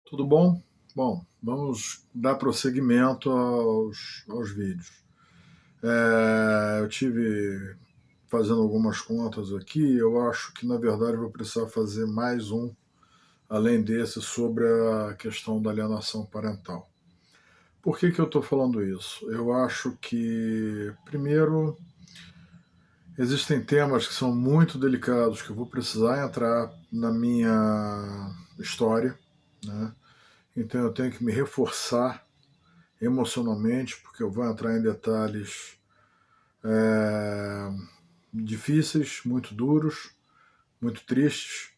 Tudo bom? Bom, vamos dar prosseguimento aos vídeos. Eu tive fazendo algumas contas aqui, eu acho que na verdade eu vou precisar fazer mais um, além desse, sobre a questão da alienação parental. Por que eu estou falando isso? Eu acho que, primeiro, existem temas que são muito delicados que eu vou precisar entrar na minha história, né? Então eu tenho que me reforçar emocionalmente, porque eu vou entrar em detalhes é, difíceis, muito duros, muito tristes,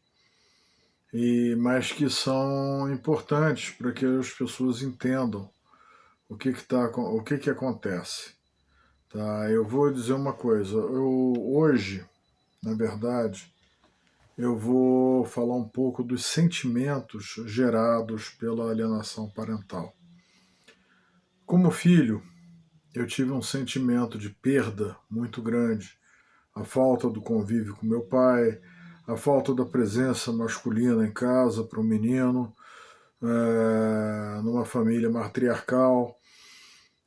mas que são importantes para que as pessoas entendam o que acontece. Tá? Eu vou dizer uma coisa. Hoje, na verdade, eu vou falar um pouco dos sentimentos gerados pela alienação parental. Como filho, eu tive um sentimento de perda muito grande. A falta do convívio com meu pai, a falta da presença masculina em casa para o menino, numa família matriarcal,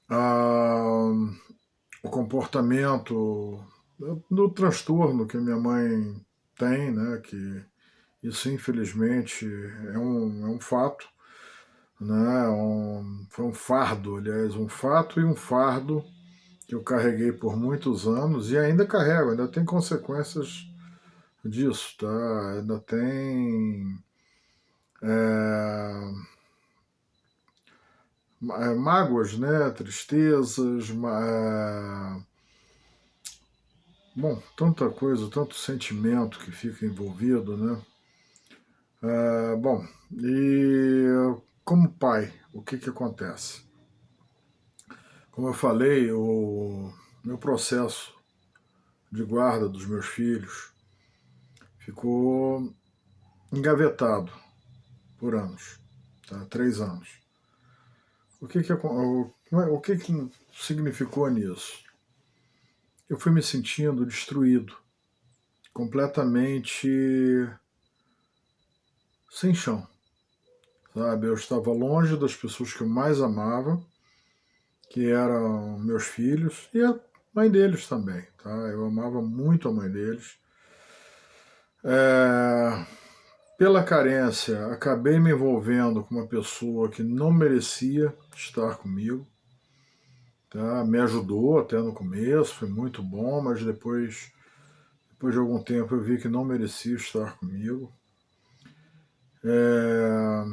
a, o comportamento do transtorno que minha mãe tem, né, que isso infelizmente é um fato, né, foi um fardo, aliás, um fato e um fardo que eu carreguei por muitos anos e ainda carrego, ainda tem consequências disso, tá? Ainda tem é, mágoas, né? Tristezas, bom, tanta coisa, tanto sentimento que fica envolvido, né? Bom, e como pai, o que acontece? Como eu falei, o meu processo de guarda dos meus filhos ficou engavetado por anos, tá? 3 anos. O que significou nisso? Eu fui me sentindo destruído, completamente sem chão, sabe? Eu estava longe das pessoas que eu mais amava, que eram meus filhos e a mãe deles também, tá? Eu amava muito a mãe deles. É, Pela carência, acabei me envolvendo com uma pessoa que não merecia estar comigo. Tá? Me ajudou até no começo, foi muito bom, mas depois de algum tempo eu vi que não merecia estar comigo. É,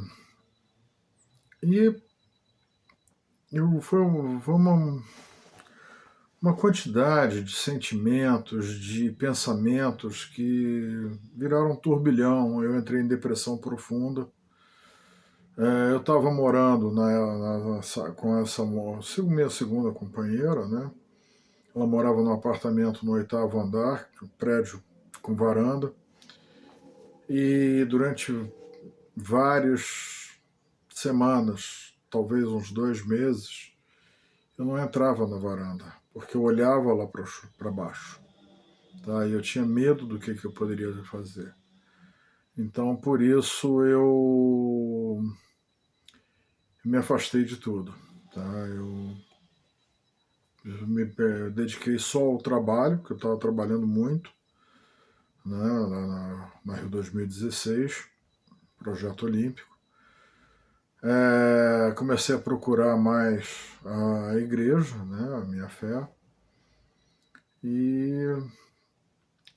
e foi uma quantidade de sentimentos, de pensamentos que viraram um turbilhão. Eu entrei em depressão profunda. Eu estava morando com essa minha segunda companheira, né? Ela morava num apartamento no 8º andar, um prédio com varanda. E durante várias semanas, talvez uns 2 meses, eu não entrava na varanda, porque eu olhava lá para baixo. Tá? E eu tinha medo do que eu poderia fazer. Então, por isso, eu me afastei de tudo. Tá? Eu me dediquei só ao trabalho, porque eu estava trabalhando muito, né, na Rio 2016, Projeto Olímpico. Comecei a procurar mais a igreja, né, a minha fé, e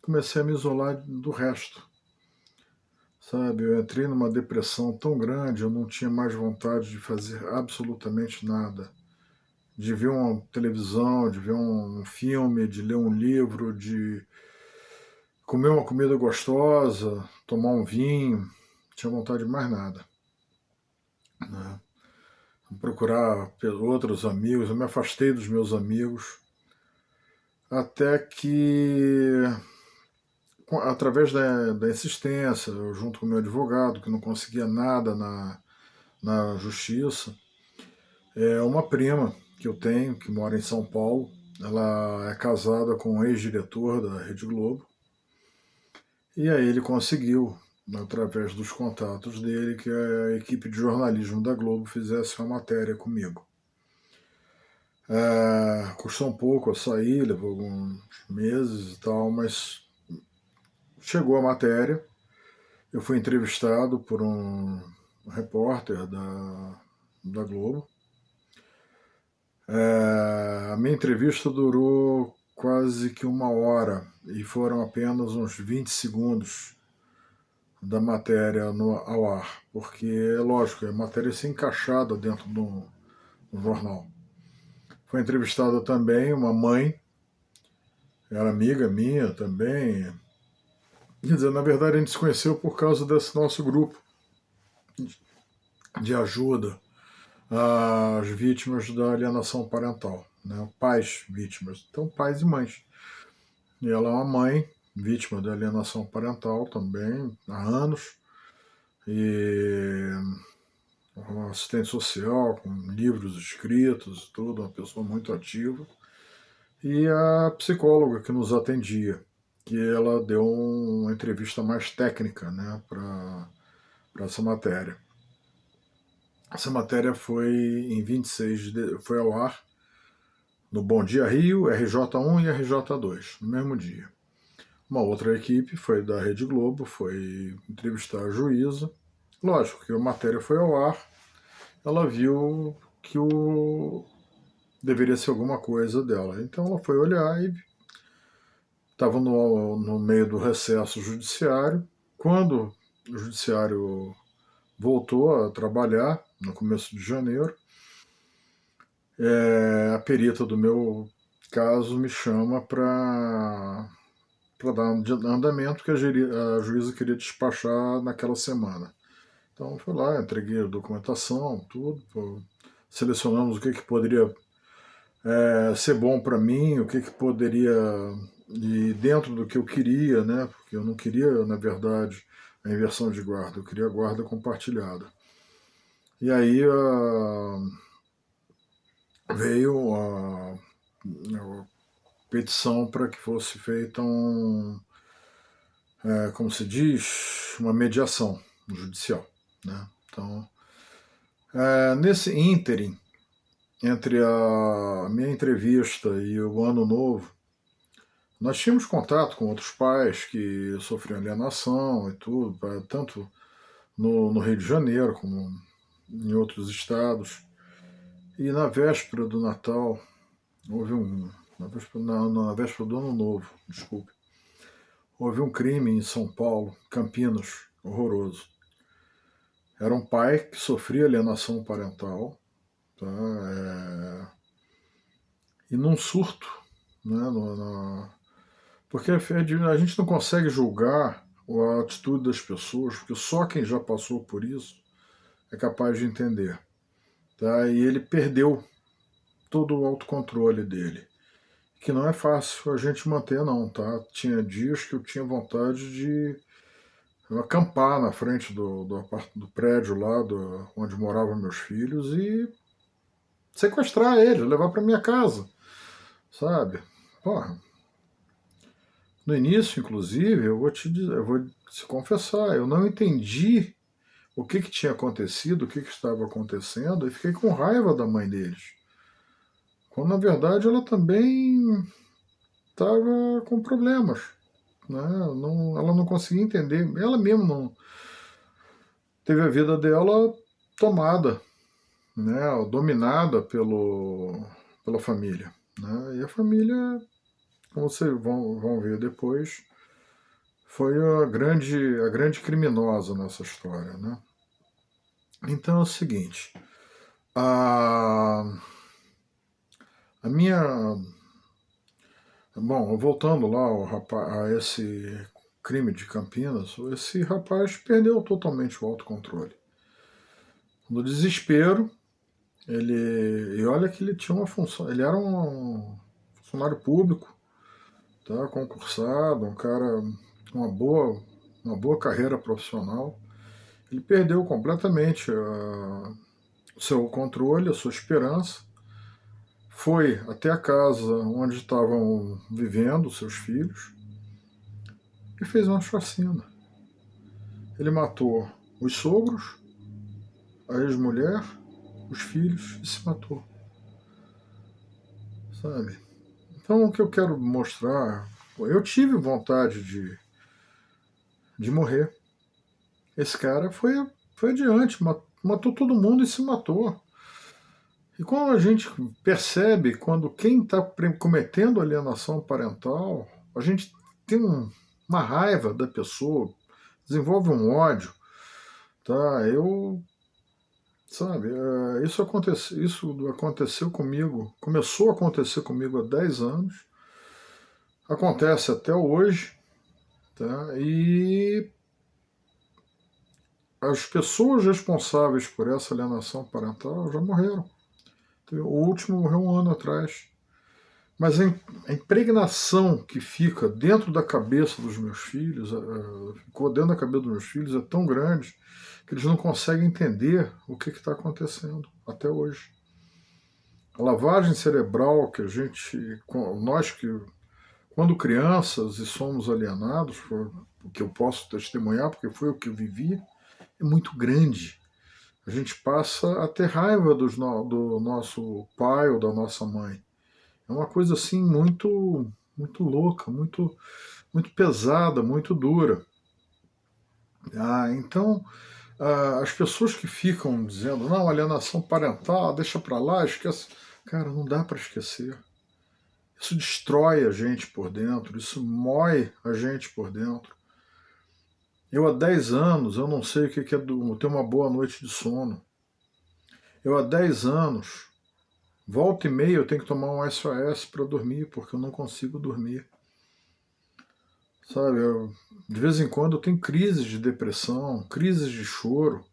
comecei a me isolar do resto. Sabe, eu entrei numa depressão tão grande, eu não tinha mais vontade de fazer absolutamente nada. De ver uma televisão, de ver um filme, de ler um livro, de comer uma comida gostosa, tomar um vinho, não tinha vontade de mais nada. Né? Procurar outros amigos, eu me afastei dos meus amigos, até que, através da insistência, eu junto com o meu advogado, que não conseguia nada na justiça, uma prima que eu tenho, que mora em São Paulo, ela é casada com um ex-diretor da Rede Globo, e aí ele conseguiu através dos contatos dele, que a equipe de jornalismo da Globo fizesse uma matéria comigo. Custou um pouco a sair, levou alguns meses e tal, mas chegou a matéria. Eu fui entrevistado por um repórter da Globo. A minha entrevista durou quase que 1 hora e foram apenas uns 20 segundos da matéria ao ar, porque, lógico, a matéria ia ser encaixada dentro do jornal. Foi entrevistada também uma mãe, era amiga minha também. Quer dizer, na verdade a gente se conheceu por causa desse nosso grupo de ajuda às vítimas da alienação parental, né? Pais vítimas, então pais e mães. E ela é uma mãe vítima da alienação parental também, há anos, e uma assistente social, com livros escritos, tudo, uma pessoa muito ativa. E a psicóloga que nos atendia, que ela deu uma entrevista mais técnica, né, para essa matéria. Essa matéria foi em 26 foi ao ar no Bom Dia Rio, RJ1 e RJ2, no mesmo dia. Uma outra equipe foi da Rede Globo, foi entrevistar a juíza. Lógico que a matéria foi ao ar, ela viu que deveria ser alguma coisa dela. Então ela foi olhar e estava no meio do recesso judiciário. Quando o judiciário voltou a trabalhar, no começo de janeiro, a perita do meu caso me chama para dar andamento que a juíza queria despachar naquela semana. Então foi lá, entreguei a documentação, tudo, selecionamos o que poderia ser bom para mim, o que poderia ir dentro do que eu queria, né? Porque eu não queria, na verdade, a inversão de guarda, eu queria a guarda compartilhada. E aí veio a petição para que fosse feita como se diz, uma mediação judicial, né? Então, nesse ínterim, entre a minha entrevista e o ano novo, nós tínhamos contato com outros pais que sofriam alienação e tudo, tanto no Rio de Janeiro como em outros estados. E na véspera do Natal, houve na véspera do Ano Novo, desculpe, houve um crime em São Paulo, Campinas, horroroso. Era um pai que sofria alienação parental, tá? E num surto, né? Porque a gente não consegue julgar a atitude das pessoas, porque só quem já passou por isso é capaz de entender. Tá? E ele perdeu todo o autocontrole dele, que não é fácil a gente manter não, tá? Tinha dias que eu tinha vontade de acampar na frente do prédio lá onde moravam meus filhos e sequestrar eles, levar para minha casa, sabe? Porra. No início, inclusive, eu vou te confessar, eu não entendi o que tinha acontecido, o que estava acontecendo, e fiquei com raiva da mãe deles. Quando, na verdade, ela também estava com problemas. Né? Ela não conseguia entender. Ela mesma não teve a vida dela tomada, né? Dominada pela família. Né? E a família, como vocês vão ver depois, foi a grande criminosa nessa história. Né? Então é o seguinte, a minha. Bom, voltando lá a esse crime de Campinas, esse rapaz perdeu totalmente o autocontrole. No desespero, e olha que ele tinha uma função, ele era um funcionário público, tá, concursado, um cara com uma boa carreira profissional. Ele perdeu completamente o seu controle, a sua esperança, foi até a casa onde estavam vivendo seus filhos e fez uma chacina. Ele matou os sogros, a ex-mulher, os filhos e se matou, sabe? Então o que eu quero mostrar, eu tive vontade de morrer. Esse cara foi adiante, matou todo mundo e se matou. E quando a gente percebe, quando quem está cometendo alienação parental, a gente tem uma raiva da pessoa, desenvolve um ódio, tá? Sabe, isso aconteceu comigo, começou a acontecer comigo há 10 anos, acontece até hoje, tá? E as pessoas responsáveis por essa alienação parental já morreram. O último morreu um ano atrás. Mas a impregnação que fica dentro da cabeça dos meus filhos, ficou dentro da cabeça dos meus filhos, é tão grande que eles não conseguem entender o que está acontecendo até hoje. A lavagem cerebral que nós que, quando crianças e somos alienados, o que eu posso testemunhar, porque foi o que eu vivi, é muito grande. A gente passa a ter raiva do nosso pai ou da nossa mãe. É uma coisa assim muito louca, muito pesada, muito dura. Então, as pessoas que ficam dizendo, não, alienação parental, deixa para lá, esquece. Cara, não dá para esquecer. Isso destrói a gente por dentro, isso mói a gente por dentro. Eu há 10 anos, eu não sei o que é ter uma boa noite de sono. Eu há 10 anos, volta e meia eu tenho que tomar um SOS para dormir, porque eu não consigo dormir. Sabe, de vez em quando eu tenho crises de depressão, crises de choro,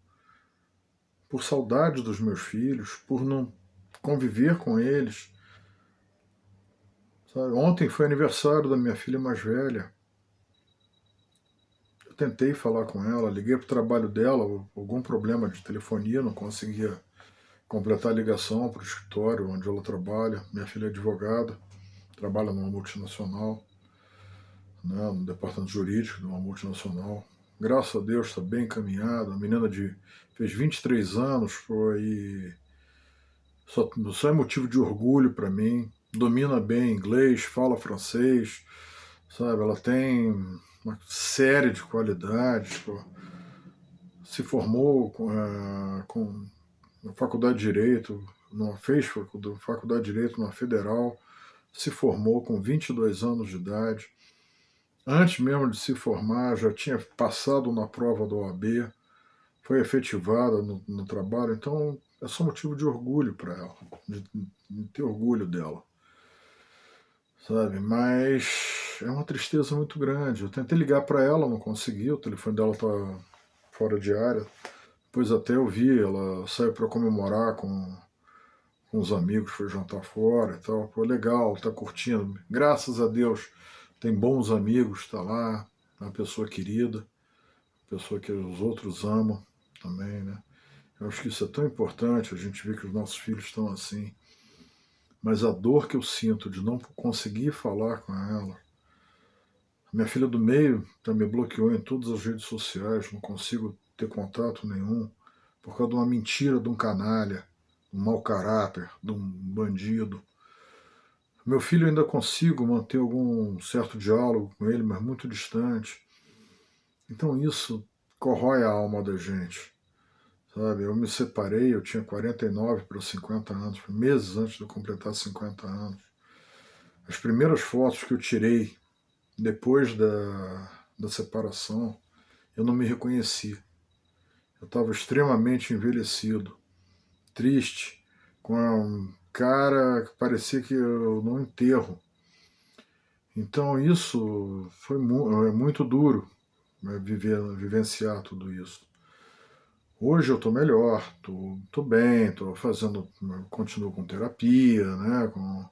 por saudade dos meus filhos, por não conviver com eles. Sabe, ontem foi aniversário da minha filha mais velha. Eu tentei falar com ela, liguei para o trabalho dela, algum problema de telefonia, não conseguia completar a ligação para o escritório onde ela trabalha. Minha filha é advogada, trabalha numa multinacional, né, no departamento jurídico de uma multinacional. Graças a Deus está bem encaminhada. A menina fez 23 anos, só é motivo de orgulho para mim. Domina bem inglês, fala francês, sabe? Ela tem uma série de qualidades. Se formou com na faculdade de Direito, fez faculdade de Direito na Federal, se formou com 22 anos de idade. Antes mesmo de se formar, já tinha passado na prova da OAB, foi efetivada no trabalho, então é só motivo de orgulho para ela, de ter orgulho dela, sabe? Mas é uma tristeza muito grande. Eu tentei ligar para ela, não consegui, o telefone dela está fora de área. Depois até eu vi, ela saiu para comemorar com os amigos, foi jantar fora e tal. Pô, legal, tá curtindo. Graças a Deus, tem bons amigos, está lá, é uma pessoa querida, pessoa que os outros amam também, né? Eu acho que isso é tão importante, a gente vê que os nossos filhos estão assim. Mas a dor que eu sinto de não conseguir falar com ela. A minha filha do meio me bloqueou em todas as redes sociais, não consigo ter contato nenhum, por causa de uma mentira de um canalha, de um mau caráter, de um bandido. Meu filho ainda consigo manter algum certo diálogo com ele, mas muito distante. Então isso corrói a alma da gente. Sabe, eu me separei, eu tinha 49 para 50 anos, meses antes de eu completar 50 anos. As primeiras fotos que eu tirei depois da separação, eu não me reconheci. Eu estava extremamente envelhecido, triste, com uma cara que parecia que eu num enterro. Então isso foi muito duro, né, vivenciar tudo isso. Hoje eu estou melhor, estou bem, continuo com terapia, né, com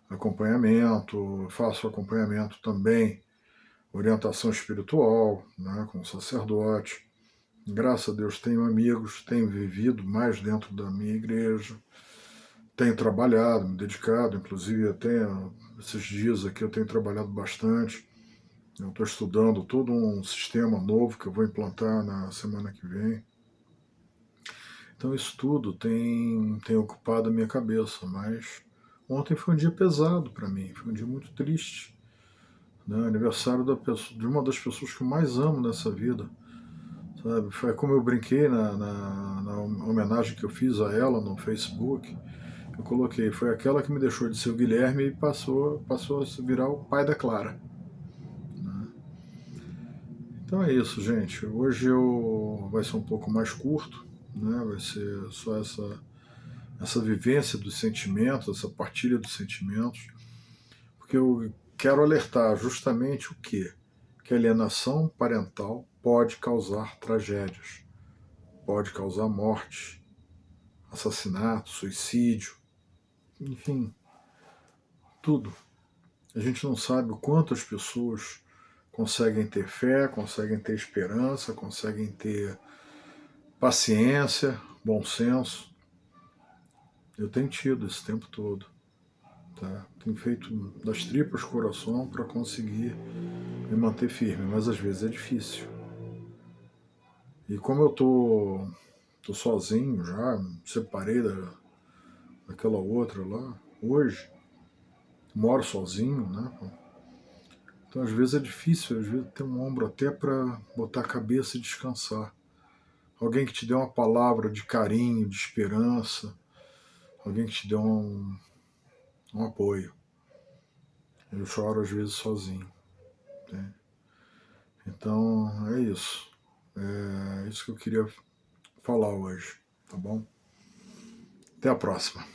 acompanhamento, faço acompanhamento também, orientação espiritual, né, com sacerdote. Graças a Deus tenho amigos, tenho vivido mais dentro da minha igreja, tenho trabalhado, me dedicado, inclusive até esses dias aqui eu tenho trabalhado bastante Eu estou estudando todo um sistema novo que eu vou implantar na semana que vem. Então isso tudo tem ocupado a minha cabeça, mas ontem foi um dia pesado para mim, foi um dia muito triste, né? Aniversário de uma das pessoas que eu mais amo nessa vida, sabe? Foi como eu brinquei na homenagem que eu fiz a ela no Facebook. Eu coloquei, foi aquela que me deixou de ser o Guilherme e passou a virar o pai da Clara, né? Então é isso, gente. Hoje vai ser um pouco mais curto, né? Vai ser só essa vivência dos sentimentos, essa partilha dos sentimentos, porque eu quero alertar justamente o quê? Que a alienação parental pode causar tragédias, pode causar morte, assassinato, suicídio, enfim, tudo. A gente não sabe o quanto as pessoas conseguem ter fé, conseguem ter esperança, conseguem ter paciência, bom senso. Eu tenho tido esse tempo todo. Tá? Tenho feito das tripas coração para conseguir me manter firme, mas às vezes é difícil. E como eu tô sozinho já, me separei daquela outra lá, hoje, moro sozinho, né? Então às vezes é difícil, às vezes ter um ombro até para botar a cabeça e descansar. Alguém que te dê uma palavra de carinho, de esperança, alguém que te dê um apoio. Eu choro às vezes sozinho, né? Então é isso. É isso que eu queria falar hoje, tá bom? Até a próxima.